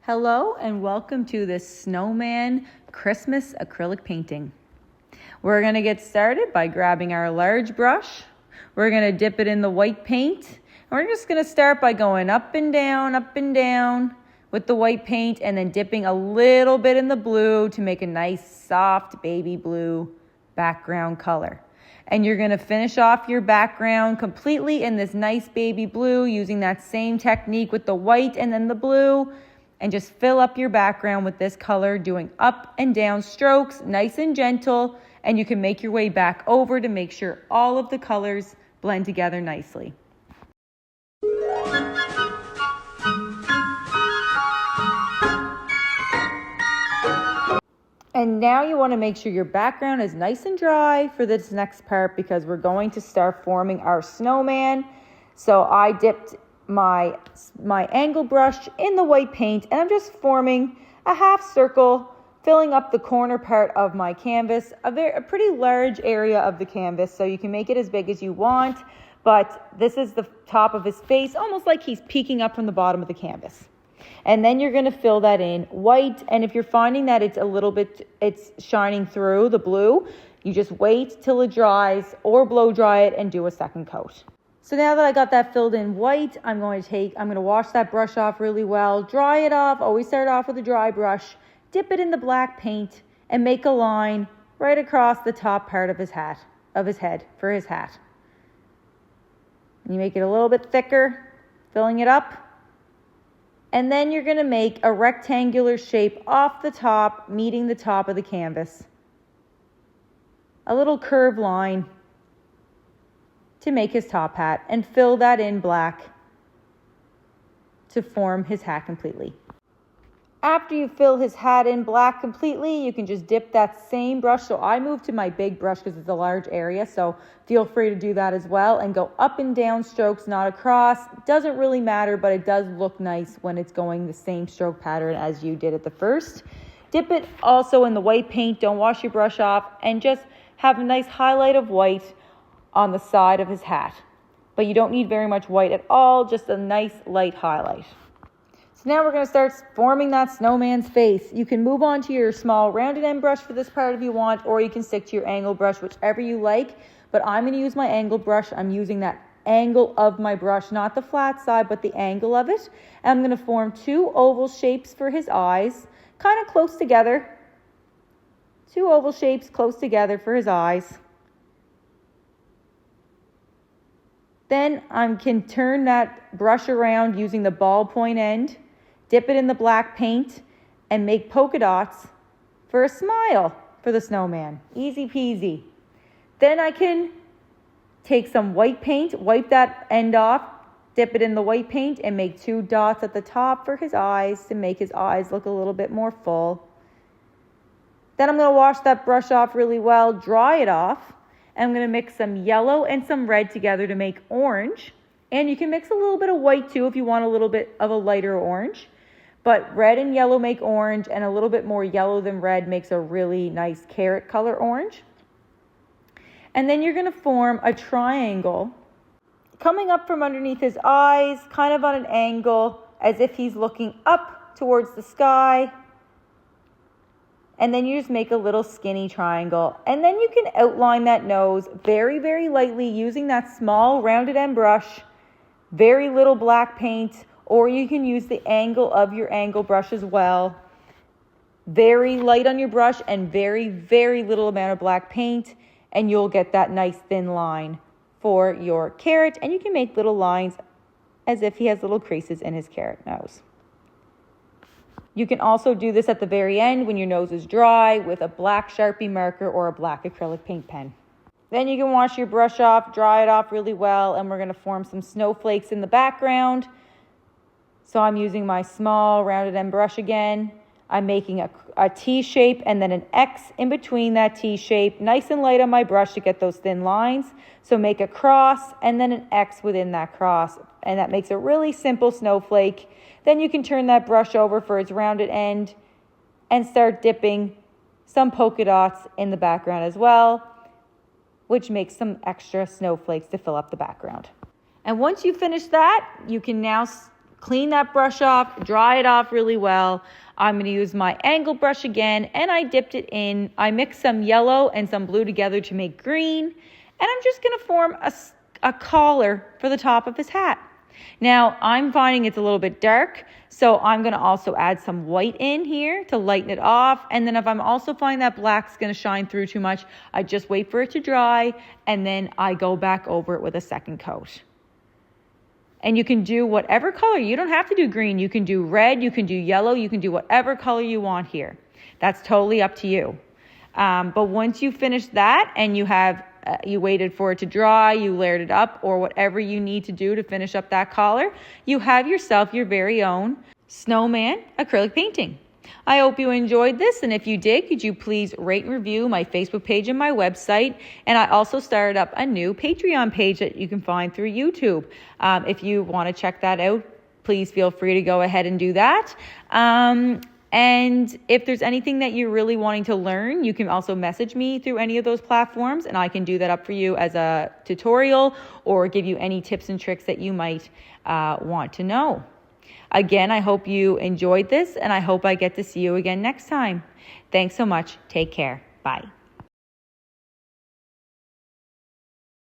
Hello and welcome to this Snowman Christmas acrylic painting. We're going to get started by grabbing our large brush. We're going to dip it in the white paint. And we're just going to start by going up and down with the white paint and then dipping a little bit in the blue to make a nice soft baby blue background color. And you're going to finish off your background completely in this nice baby blue using that same technique with the white and then the blue. And just fill up your background with this color, doing up and down strokes, nice and gentle. And you can make your way back over to make sure all of the colors blend together nicely. And now you want to make sure your background is nice and dry for this next part because we're going to start forming our snowman. So I dipped my angle brush in the white paint and I'm just forming a half circle, filling up the corner part of my canvas, a pretty large area of the canvas, so you can make it as big as you want, but this is the top of his face, almost like he's peeking up from the bottom of the canvas. And then you're going to fill that in white, and if you're finding that it's shining through the blue, you just wait till it dries or blow dry it and do a second coat. So now that I got that filled in white, I'm going to wash that brush off really well, dry it off. Always start off with a dry brush, dip it in the black paint, and make a line right across the top part of his head for his hat. You make it a little bit thicker, filling it up. And then you're going to make a rectangular shape off the top, meeting the top of the canvas. A little curved line to make his top hat, and fill that in black to form his hat completely. After you fill his hat in black completely, you can just dip that same brush. So I moved to my big brush because it's a large area, so feel free to do that as well, and go up and down strokes, not across. Doesn't really matter, but it does look nice when it's going the same stroke pattern as you did at the first. Dip it also in the white paint, don't wash your brush off, and just have a nice highlight of white on the side of his hat. But you don't need very much white at all, just a nice light highlight. So now we're going to start forming that snowman's face. You can move on to your small rounded end brush for this part if you want, or you can stick to your angle brush, whichever you like. But I'm going to use my angle brush. I'm using that angle of my brush, not the flat side, but the angle of it. And I'm going to form two oval shapes for his eyes, kind of close together. Two oval shapes close together for his eyes. Then I can turn that brush around using the ballpoint end, dip it in the black paint, and make polka dots for a smile for the snowman. Easy peasy. Then I can take some white paint, wipe that end off, dip it in the white paint, and make two dots at the top for his eyes to make his eyes look a little bit more full. Then I'm going to wash that brush off really well, dry it off. I'm going to mix some yellow and some red together to make orange. And you can mix a little bit of white too if you want a little bit of a lighter orange. But red and yellow make orange, and a little bit more yellow than red makes a really nice carrot color orange. And then you're going to form a triangle coming up from underneath his eyes, kind of on an angle, as if he's looking up towards the sky. And then you just make a little skinny triangle. And then you can outline that nose very, very lightly using that small rounded end brush, very little black paint, or you can use the angle of your angle brush as well. Very light on your brush and very, very little amount of black paint, and you'll get that nice thin line for your carrot. And you can make little lines as if he has little creases in his carrot nose. You can also do this at the very end when your nose is dry with a black Sharpie marker or a black acrylic paint pen. Then you can wash your brush off, dry it off really well, and we're going to form some snowflakes in the background. So I'm using my small rounded end brush again. I'm making a T shape and then an X in between that T shape, nice and light on my brush to get those thin lines. So make a cross and then an X within that cross, and that makes a really simple snowflake. Then you can turn that brush over for its rounded end and start dipping some polka dots in the background as well, which makes some extra snowflakes to fill up the background. And once you finish that, you can now clean that brush off, dry it off really well. I'm going to use my angle brush again, and I dipped it in. I mixed some yellow and some blue together to make green, and I'm just going to form a collar for the top of his hat. Now, I'm finding it's a little bit dark, so I'm going to also add some white in here to lighten it off. And then if I'm also finding that black's going to shine through too much, I just wait for it to dry, and then I go back over it with a second coat. And you can do whatever color. You don't have to do green. You can do red, you can do yellow, you can do whatever color you want here. That's totally up to you. But once you finish that and you waited for it to dry, you layered it up, or whatever you need to do to finish up that collar, you have yourself your very own snowman acrylic painting. I hope you enjoyed this, and if you did, could you please rate and review my Facebook page and my website. And I also started up a new Patreon page that you can find through YouTube. If you want to check that out, please feel free to go ahead and do that. And if there's anything that you're really wanting to learn, you can also message me through any of those platforms, and I can do that up for you as a tutorial or give you any tips and tricks that you might want to know. Again, I hope you enjoyed this, and I hope I get to see you again next time. Thanks so much. Take care. Bye.